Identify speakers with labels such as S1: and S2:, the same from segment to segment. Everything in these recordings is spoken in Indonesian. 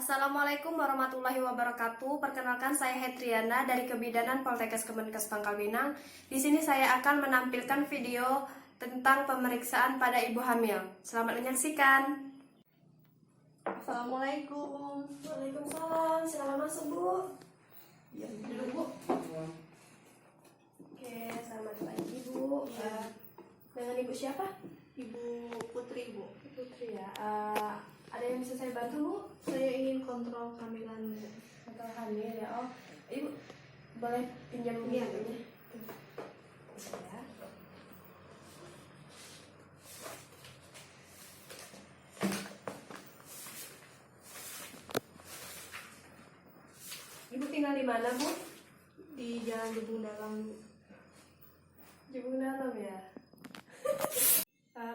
S1: Assalamualaikum warahmatullahi wabarakatuh. Perkenalkan, saya Hetriana dari Kebidanan Poltekkes Kemenkes Pangkal Pinang. Di sini saya akan menampilkan video tentang pemeriksaan pada ibu hamil. Selamat menyaksikan.
S2: Assalamualaikum.
S1: Waalaikumsalam. Silakan masuk, Bu.
S2: Ya, duduk, Bu.
S1: Oke, selamat pagi, Bu. Dengan Ibu siapa?
S2: Ibu Putri, Bu.
S1: Putri ya. Ada yang bisa saya bantu, Bu?
S2: Saya ingin kontrol kehamilan, Bu.
S1: Atau hamil ya? Oh, Ibu boleh pinjam
S2: Iya,
S1: bukunya? Ya. Ibu tinggal di mana, Bu?
S2: Di Jalan Jebung Dalam, Bu.
S1: Jebung Dalam ya.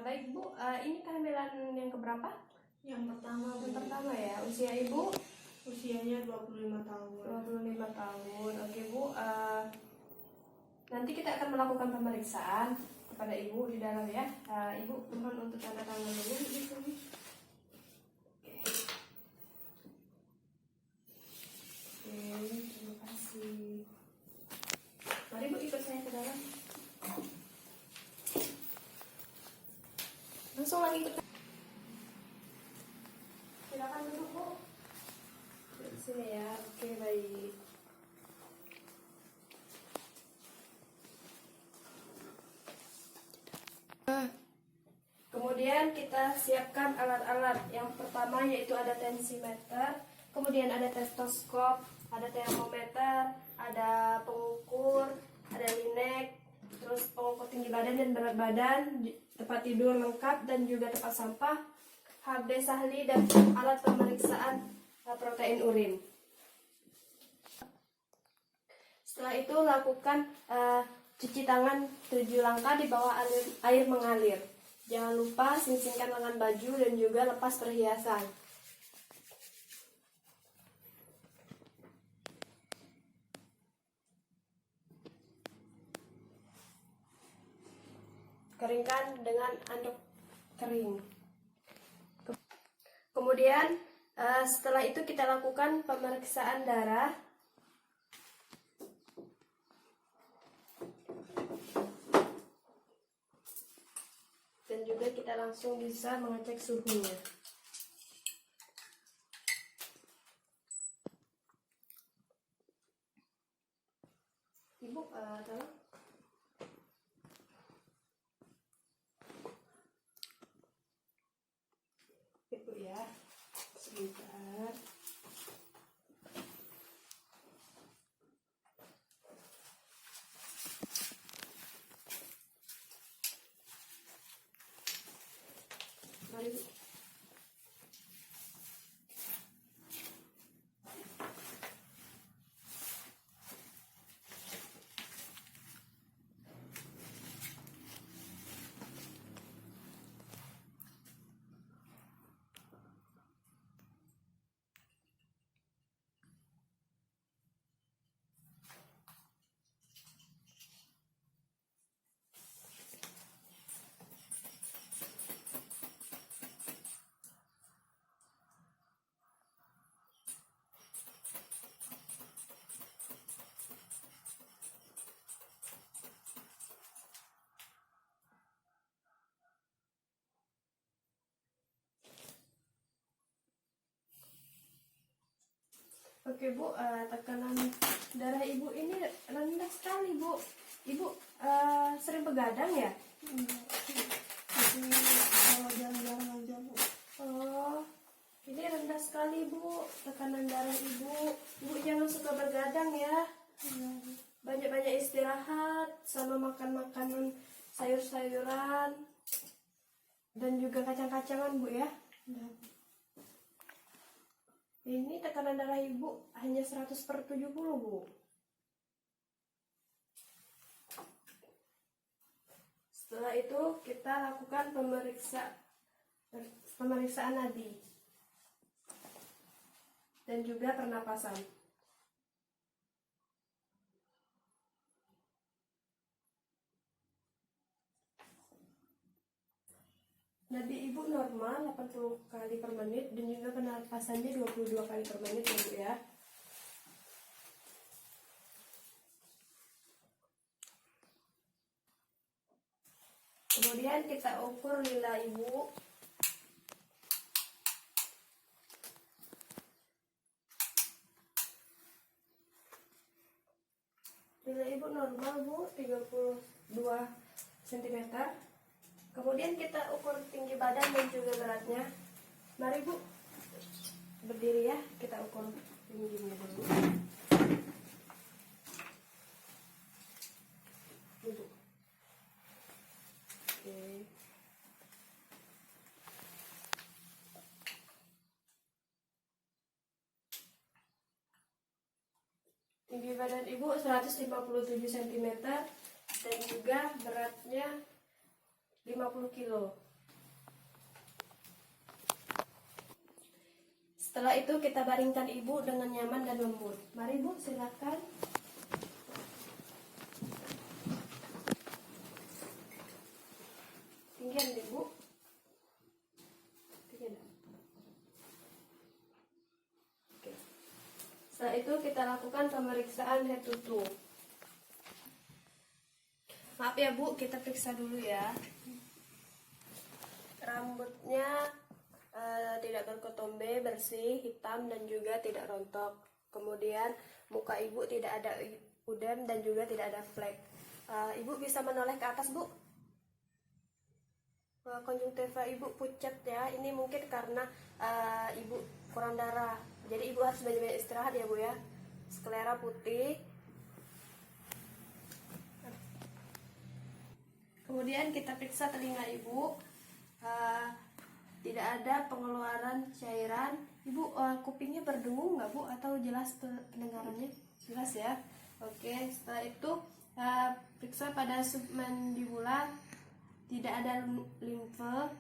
S1: Baik, Bu, ini kehamilan yang keberapa?
S2: Yang pertama, Bu.
S1: Yang pertama ya. Usia Ibu
S2: Usianya 25 tahun.
S1: 25 tahun. Oke, Bu. Nanti kita akan melakukan pemeriksaan kepada Ibu di dalam ya. Ibu mohon untuk tanda tangan dulu di sini. Oke, terima kasih. Mari Bu, ikut saya ke dalam. Langsung lagi ikut. Silakan duduk, Bu. Di sini ya. Oke, baik. Kemudian kita siapkan alat-alat. Yang pertama yaitu ada tensimeter, kemudian ada stetoskop, ada termometer, ada pengukur, ada linek, terus pengukur tinggi badan dan berat badan, tempat tidur lengkap dan juga tempat sampah, HB sahli dan alat pemeriksaan protein urin. Setelah itu lakukan cuci tangan 7 langkah di bawah air mengalir. Jangan lupa sing-singkan lengan baju dan juga lepas perhiasan. Keringkan dengan anduk kering. Kemudian setelah itu kita lakukan pemeriksaan darah. Dan juga kita langsung bisa mengecek suhunya. Ibu, tolong. Ibu ya, sebentar. Mari, Bu. Oke, Bu, tekanan darah Ibu ini rendah sekali, Bu. Ibu sering begadang ya?
S2: Kalau jarang-jarang aja, Bu.
S1: Oh, ini rendah sekali, Bu, tekanan darah Ibu. Ibu jangan suka begadang ya. Banyak-banyak istirahat, sama makan makanan sayur-sayuran dan juga kacang-kacangan, Bu ya. Ini tekanan darah Ibu hanya 100/70, Bu. Setelah itu kita lakukan pemeriksaan nadi dan juga pernapasan. Nadi ibu normal 80 kali per menit dan juga pernapasannya 22 kali per menit ya bu ya. Kemudian kita ukur lila ibu. Lila ibu normal bu 32 cm. Kemudian kita ukur tinggi badan dan juga beratnya. Mari bu berdiri ya, kita ukur tingginya dulu. Duduk. Oke. Tinggi badan ibu 157 cm dan juga beratnya 50 kilo. Setelah itu kita baringkan ibu dengan nyaman dan lembut. Mari bu, silakan. Tinggian deh bu. Tinggian. Oke. Setelah itu kita lakukan pemeriksaan head to toe. Maaf ya bu, kita periksa dulu ya. Rambutnya tidak berketombe, bersih, hitam dan juga tidak rontok. Kemudian muka ibu tidak ada udem dan juga tidak ada flek. Ibu bisa menoleh ke atas bu. Konjungtiva ibu pucat ya. Ini mungkin karena ibu kurang darah. Jadi ibu harus banyak-banyak istirahat ya bu ya. Sklera putih. Kemudian kita periksa telinga ibu. Tidak ada pengeluaran cairan. Ibu kupingnya berdengung nggak bu? Atau jelas pendengarannya? Jelas ya. Oke, setelah itu periksa pada submandibula. Tidak ada limfe,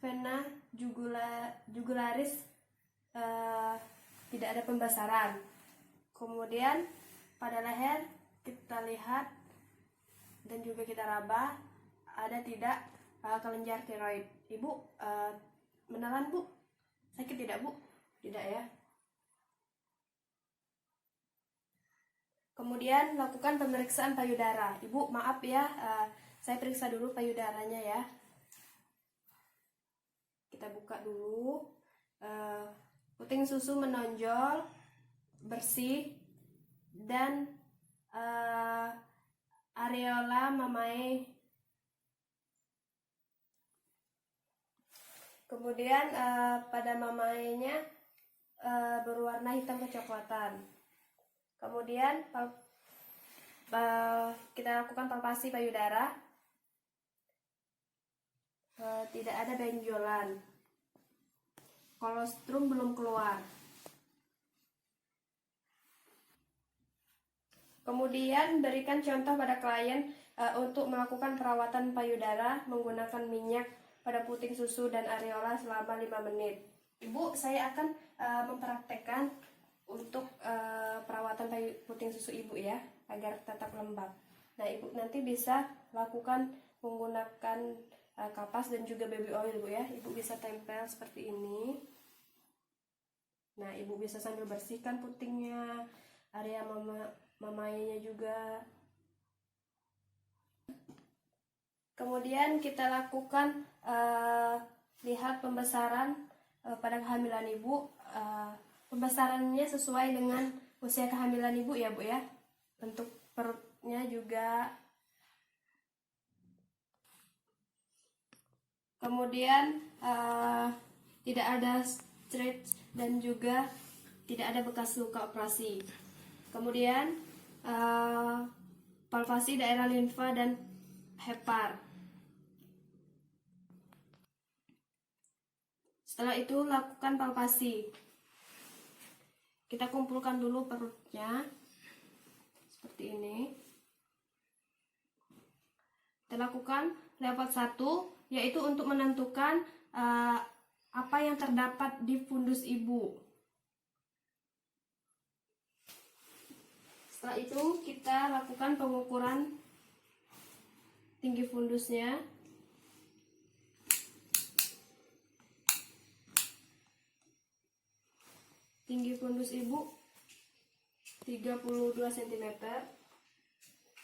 S1: vena jugularis, tidak ada pembasaran. Kemudian pada leher kita lihat dan juga kita raba, ada tidak kelenjar tiroid. Ibu menelan bu? Sakit tidak bu? Tidak ya. Kemudian lakukan pemeriksaan payudara. Ibu maaf ya, saya periksa dulu payudaranya ya. Kita buka dulu. Puting susu menonjol, bersih, dan areola mamae. Kemudian pada mamaenya berwarna hitam kecoklatan. Kemudian kita lakukan palpasi payudara. Tidak ada benjolan. Kolostrum belum keluar. Kemudian berikan contoh pada klien untuk melakukan perawatan payudara menggunakan minyak pada puting susu dan areola selama 5 menit. Ibu, saya akan mempraktekkan untuk perawatan puting susu ibu ya, agar tetap lembab. Nah, ibu nanti bisa lakukan menggunakan kapas dan juga baby oil bu ya. Ibu bisa tempel seperti ini. Nah, ibu bisa sambil bersihkan putingnya, area mamainya juga. Kemudian kita lakukan lihat pembesaran pada kehamilan ibu. Pembesarannya sesuai dengan usia kehamilan ibu ya bu ya. Untuk perutnya juga. Kemudian tidak ada stretch dan juga tidak ada bekas luka operasi. Kemudian palpasi daerah limfa dan hepar. Setelah itu lakukan palpasi. Kita kumpulkan dulu perutnya seperti ini. Kita lakukan level 1, yaitu untuk menentukan apa yang terdapat di fundus ibu. Setelah itu kita lakukan pengukuran tinggi fundusnya. tinggi fundus ibu 32 cm.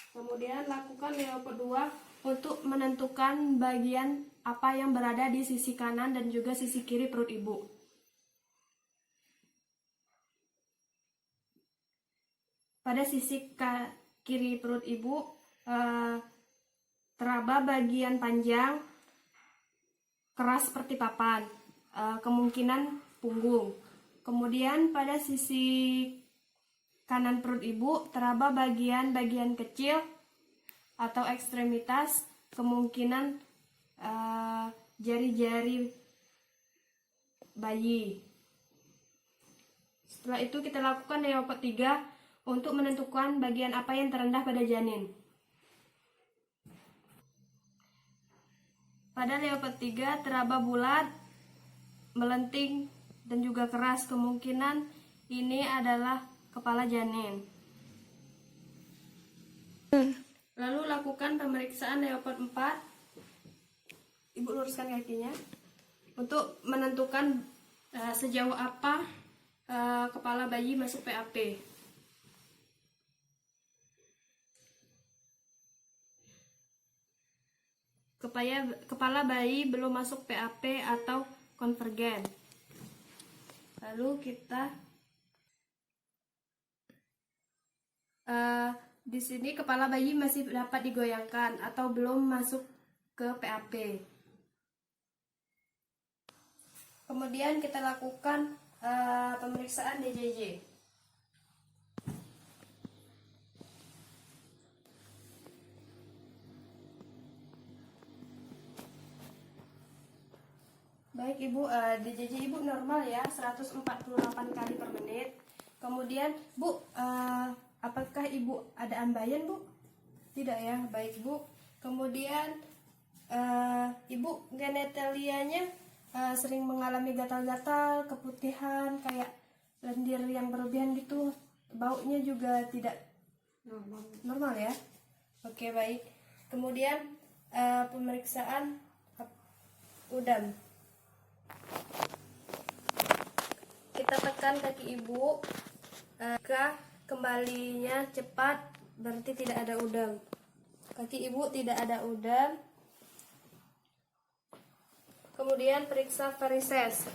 S1: Kemudian lakukan leopard 2 untuk menentukan bagian apa yang berada di sisi kanan dan juga sisi kiri perut ibu. Pada sisi kiri perut ibu teraba bagian panjang keras seperti papan, kemungkinan punggung. Kemudian pada sisi kanan perut ibu teraba bagian-bagian kecil atau ekstremitas, kemungkinan jari-jari bayi. Setelah itu kita lakukan leopard 3 untuk menentukan bagian apa yang terendah pada janin. Pada leopard 3 teraba bulat, melenting dan juga keras, kemungkinan ini adalah kepala janin. Lalu lakukan pemeriksaan leopard 4. Ibu luruskan kakinya untuk menentukan sejauh apa kepala bayi masuk PAP. Kepala bayi belum masuk PAP atau konvergen. Lalu kita di sini kepala bayi masih dapat digoyangkan atau belum masuk ke PAP. Kemudian kita lakukan pemeriksaan DJJ. Baik ibu, DJJ ibu normal ya, 148 kali per menit. Kemudian bu, apakah ibu ada ambayan bu? Tidak ya, baik bu. Kemudian ibu genitalianya sering mengalami gatal-gatal, keputihan, kayak lendir yang berlebihan gitu. Baunya juga tidak normal ya. Oke baik. Kemudian pemeriksaan udam. Kita tekan kaki ibu, kembalinya cepat, berarti tidak ada udam. Kaki ibu tidak ada udam. Kemudian periksa varises.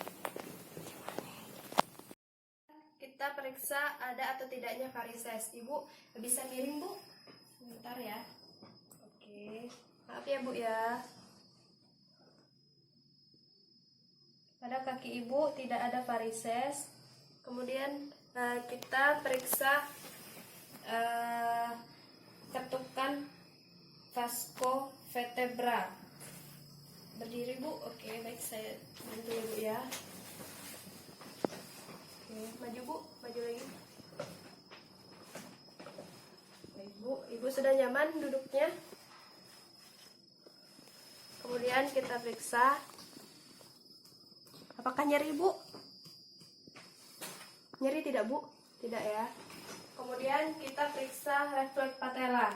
S1: Kita periksa ada atau tidaknya varises. Ibu bisa miring bu? Sebentar ya. Oke, maaf ya bu ya. Pada kaki ibu tidak ada varises. Kemudian kita periksa ketukan vaskovertebra. Berdiri bu, oke baik, saya bantu ya bu ya. Oke, maju bu, maju lagi. Baik bu, ibu sudah nyaman duduknya. Kemudian kita periksa. Apakah nyeri bu? Nyeri tidak bu? Tidak ya. Kemudian kita periksa refleks patella.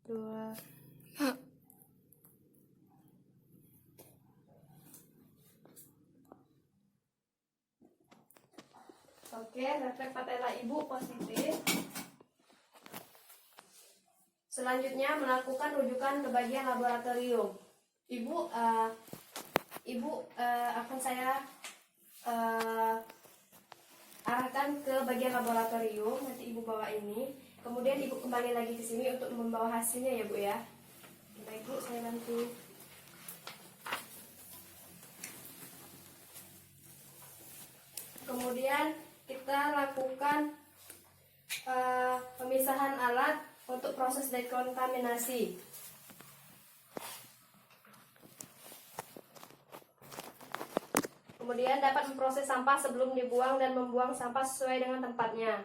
S1: Dua. Oke, refleks patella ibu positif. Selanjutnya melakukan rujukan ke bagian laboratorium. Ibu akan saya arahkan ke bagian laboratorium. Nanti ibu bawa ini. Kemudian ibu kembali lagi ke sini untuk membawa hasilnya ya bu ya. Baik bu, saya bantu. Kemudian kita lakukan pemisahan alat untuk proses dekontaminasi. Kemudian dapat memproses sampah sebelum dibuang dan membuang sampah sesuai dengan tempatnya.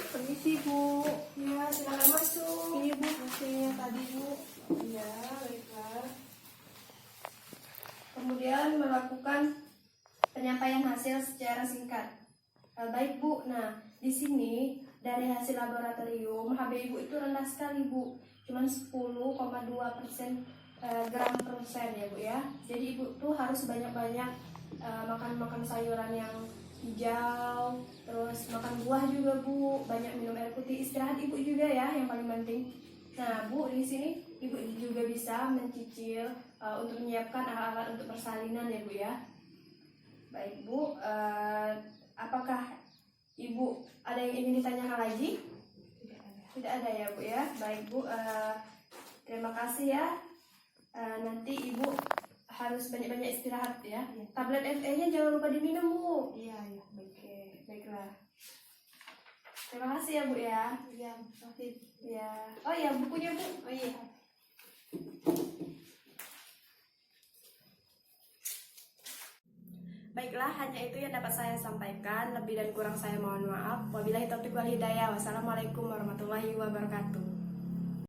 S1: Permisi bu. Ya, silakan masuk. Ini bu hasilnya tadi bu. Ya, baiklah. Kemudian melakukan penyampaian hasil secara singkat. Baik bu, nah di sini dari hasil laboratorium HB ibu itu rendah sekali bu, cuman 10,2% gram per persen ya bu ya. Jadi ibu tuh harus banyak-banyak makan sayuran yang hijau, terus makan buah juga bu, banyak minum air putih, istirahat ibu juga ya yang paling penting. Nah bu, di sini ibu juga bisa mencicil untuk menyiapkan alat-alat untuk persalinan ya bu ya. Baik bu, apakah ibu ada yang ingin ditanyakan lagi? Tidak ada ya bu ya. Baik bu, terima kasih ya. Nanti ibu harus banyak-banyak istirahat ya. Tablet FE-nya jangan lupa diminum bu.
S2: Iya, iya.
S1: Oke, baiklah. Terima kasih ya bu ya.
S2: Iya, makasih.
S1: Ya. Oh ya, bukunya bu.
S2: Oh iya.
S1: Baiklah, hanya itu yang dapat saya sampaikan. Lebih dan kurang saya mohon maaf. Wabillahi taufiq wal hidayah. Wassalamualaikum warahmatullahi wabarakatuh.